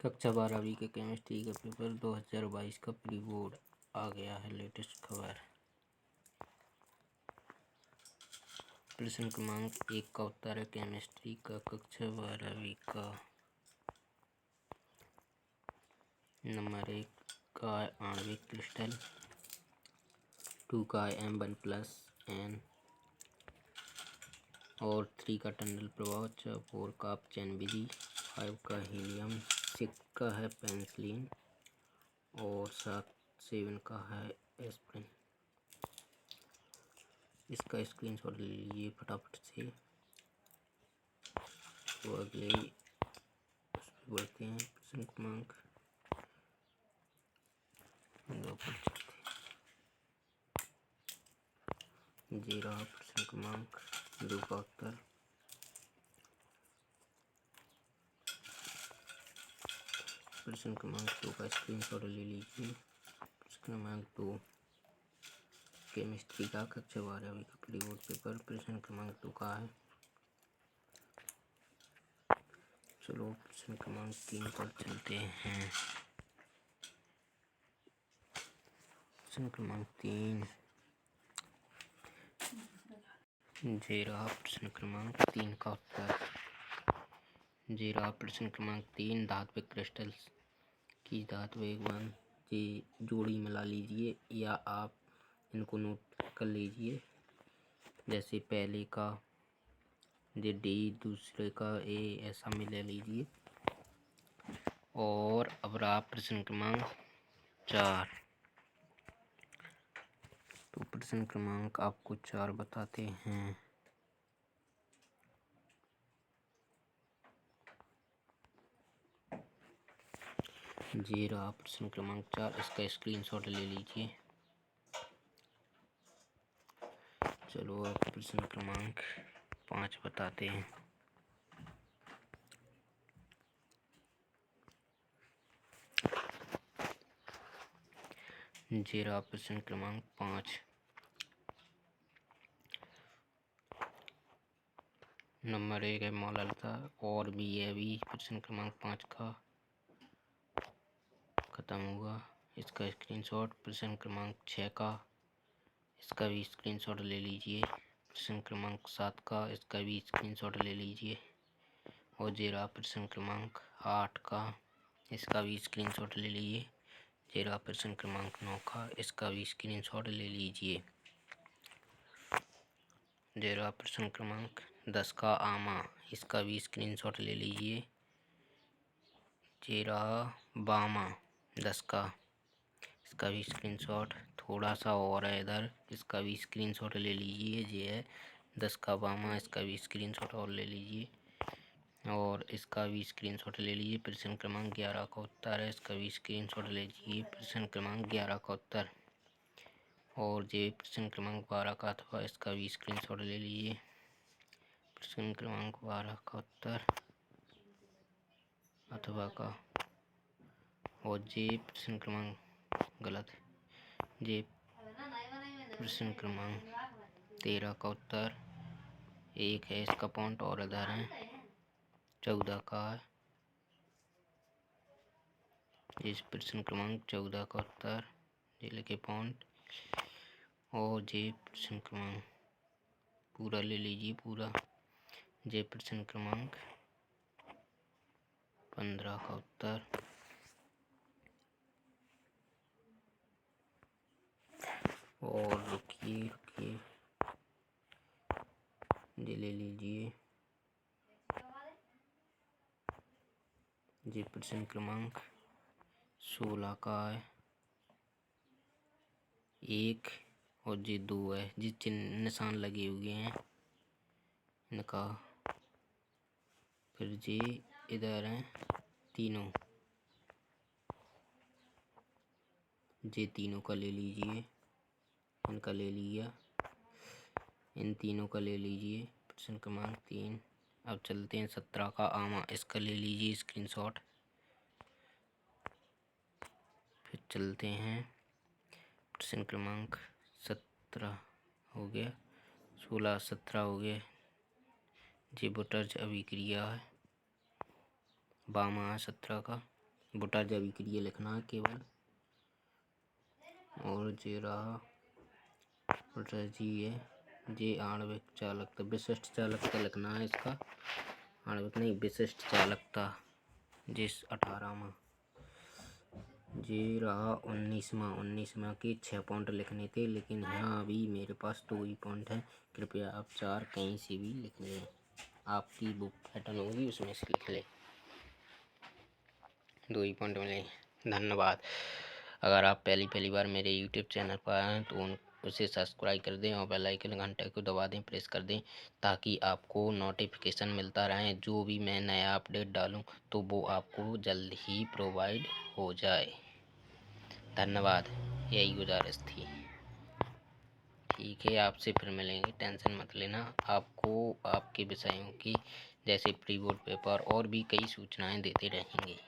कक्षा 12वीं के केमिस्ट्री का पेपर 2022 का प्री बोर्ड आ गया है। लेटेस्ट खबर। प्रश्न क्रमांक 1 का उत्तर है केमिस्ट्री का कक्षा 12वीं का। नंबर 1 का है आणविक क्रिस्टल, 2 का है M1+N और 3 का टनल प्रभाव, 4 का अपचयन विधि, 5 का हीलियम, 6 का है पेनिसिलिन और 7 का है एस्पिरिन। इसका स्क्रीनशॉट ले लीजिए फटाफट से। तो अगले उस पर बढ़ते हैं। प्रश्न क्रमांक 2 पर चलते हैं। 0 प्रश्न क्रमांक 2 का उत्तर। प्रश्न क्रमांक 2 का स्क्रीनशॉट ले लीजिए। प्रश्न क्रमांक 2 केमिस्ट्री का कक्षा 12वीं का प्री बोर्ड पेपर। प्रश्न क्रमांक 2 का है। चलो प्रश्न क्रमांक 3 पर चलते हैं। प्रश्न क्रमांक 3 प्रश्न क्रमांक 3 का उत्तर। प्रश्न क्रमांक 3 धात्विक क्रिस्टल्स की धात्विक बंध की जोड़ी मिला लीजिए या आप इनको नोट कर लीजिए। जैसे पहले का D, दूसरे का A, ऐसा मिला लीजिए। और अब रहा प्रश्न क्रमांक 4। तो प्रश्न क्रमांक आपको 4 बताते हैं। ये रहा प्रश्न क्रमांक 4, इसका स्क्रीनशॉट ले लीजिए। चलो अब प्रश्न क्रमांक 5 बताते हैं। ये रहा प्रश्न क्रमांक 5। नंबर 1 है मौललता और भी है भी। प्रश्न क्रमांक 5 का खत्म हुआ। इसका स्क्रीनशॉट। प्रश्न क्रमांक 6 का, इसका भी स्क्रीनशॉट ले लीजिए। प्रश्न क्रमांक 7 का, इसका भी स्क्रीनशॉट ले लीजिए। और ये रहा प्रश्न क्रमांक 8 का, इसका भी स्क्रीनशॉट ले लीजिए। ये रहा प्रश्न क्रमांक 9 का, इसका भी स्क्रीनशॉट ले लीजिए। ये रहा प्रश्न क्रमांक 10 का आमा, इसका भी स्क्रीनशॉट ले लीजिए। ये रहा बामा 10 का, इसका भी स्क्रीनशॉट। थोड़ा सा और है इधर, इसका भी स्क्रीनशॉट ले लीजिए। ये है 10 का बामा, इसका भी स्क्रीनशॉट और ले लीजिए। और इसका भी स्क्रीनशॉट ले लीजिए। प्रश्न क्रमांक 11 का उत्तर है, इसका भी स्क्रीनशॉट ले लीजिए। प्रश्न क्रमांक 11 का उत्तर। और ये प्रश्न क्रमांक 12 का अथवा, इसका भी स्क्रीनशॉट ले लीजिए। प्रश्न क्रमांक 12 का उत्तर अथवा का। और ये प्रश्न क्रमांक गलत है। ये प्रश्न क्रमांक 13 का उत्तर 1 है, इसका पॉइंट और इधर है। 14 का है। इस प्रश्न क्रमांक 14 का उत्तर ये लिखे पॉइंट। और ये प्रश्न क्रमांक पूरा ले लीजिए पूरा। ये प्रश्न क्रमांक 15 का उत्तर। और रुकिए ये ले लीजिए। ये प्रश्न क्रमांक 16 का है। 1 और ये 2 है, ये चिन्ह निशान लगे हुए हैं इनका। फिर ये इधर हैं तीनों, ये तीनों का ले लीजिए। इनका ले लिया, इन तीनों का ले लीजिए। प्रश्न क्रमांक 3। अब चलते हैं 17 का आमा, इसका ले लीजिए स्क्रीनशॉट। फिर चलते हैं प्रश्न क्रमांक 17 हो गया, 16 17 हो गया। ये बुटर्ज अभिक्रिया है, बामा है 17 का। बुटा जैविक क्रिया लिखना है केवल। और जे रहा जी है, जे आणविक चालकता, विशिष्ट चालकता लिखना है इसका, आणविक नहीं विशिष्ट चालकता। जिस 18वां जे रहा 19वां के 6 पॉइंट लिखने थे, लेकिन यहाँ अभी मेरे पास 2 ही पॉइंट है। कृपया आप 4 कहीं से भी लिख लें, आपकी बुक पैटर्न होगी उसमें से लिख लें, 2 ही पॉइंट मिले। धन्यवाद। अगर आप पहली बार मेरे यूट्यूब चैनल पर आए हैं तो उसे सब्सक्राइब कर दें और बेल आइकन घंटे को दबा दें, प्रेस कर दें, ताकि आपको नोटिफिकेशन मिलता रहे। जो भी मैं नया अपडेट डालूं तो वो आपको जल्द ही प्रोवाइड हो जाए। धन्यवाद, यही गुजारिश थी। ठीक है, आपसे फिर मिलेंगे, टेंशन मत लेना। आपको आपके विषयों की जैसे प्री बोर्ड पेपर और भी कई सूचनाएं देते रहेंगे।